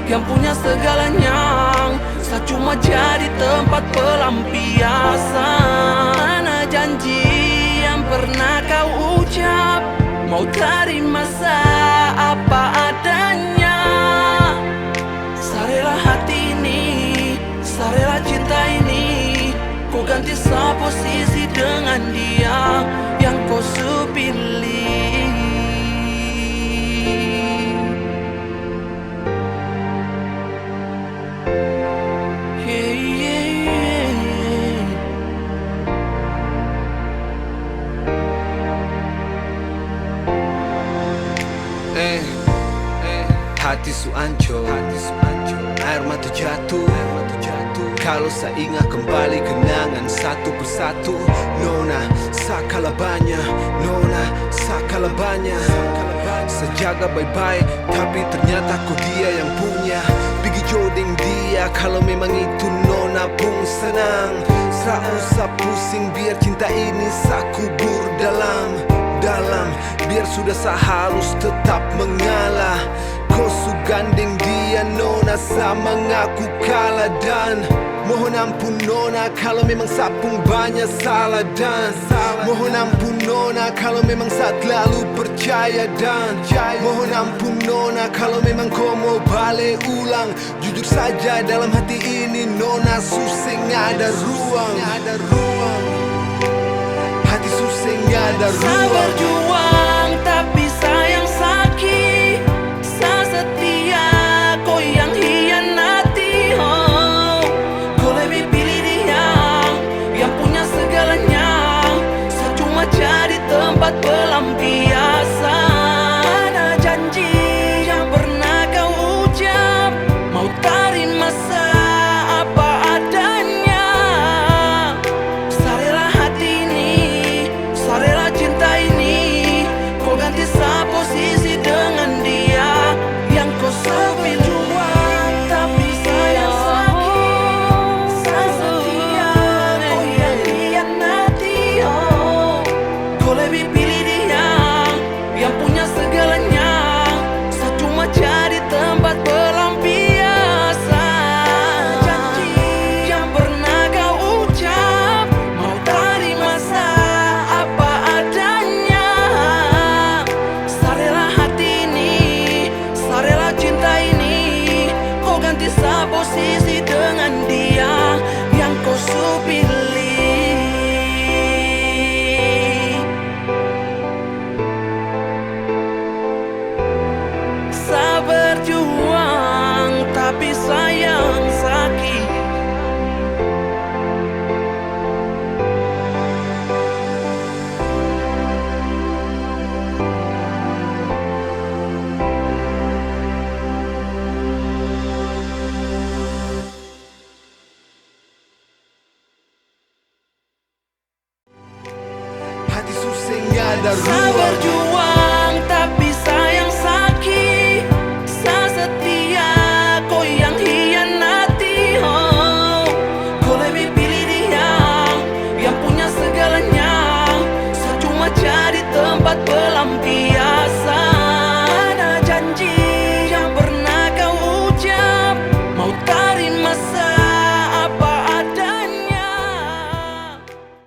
yang punya segalanya. Saya cuma jadi tempat pelampiasan. Mana janji yang pernah kau ucap, mau terima saya apa adanya. Saya rela hati ini, saya rela cinta ini, kau ganti sa posisi dengan dia yang kau pilih. Hati su ancur, air mata jatuh. Kalau saya ingat kembali kenangan satu persatu. Nona, sakala banyak, Nona, sakala banyak. Saya jaga baik-baik, tapi ternyata kau dia yang punya. Pergi jodeng dia, kalau memang itu Nona pun senang. Tak usah pusing, biar cinta ini saya kubur dalam. Biar sudah saya harus tetap mengalah. Kau su gandeng dia Nona, sama ngaku kalah. Dan mohon ampun Nona kalau memang saya pun banyak salah. Dan mohon ampun Nona kalau memang saya terlalu percaya. Dan mohon ampun Nona kalau memang kau mau balik ulang. Jujur saja dalam hati ini Nona suseng ada ruang. Hati suseng ada ruang. Saya berjuang tapi sayang sakit. Saya setia, kau yang hianati. Kau lebih pilih dia yang punya segalanya. Saya cuma jadi tempat pelampiasan. Ada janji yang pernah kau ucap, mau terima saya apa adanya. Saya rela hati ini, saya rela cinta ini, kau ganti sa posisi dengan dia yang kau pilih. Tapi sayang sakit, saya setia, kau yang hianati. Kau lebih pilih dia yang punya segalanya. Saya cuma jadi tempat pelampiasan. Janji yang pernah kau ucap, mau terima saya apa adanya. Saya rela hati ini, saya rela cinta ini, kau ganti sa posisi dengan dia yang kau pilih. Saya berjuang tapi sayang sakit. Hati suseng ada Saya ruang. berjuang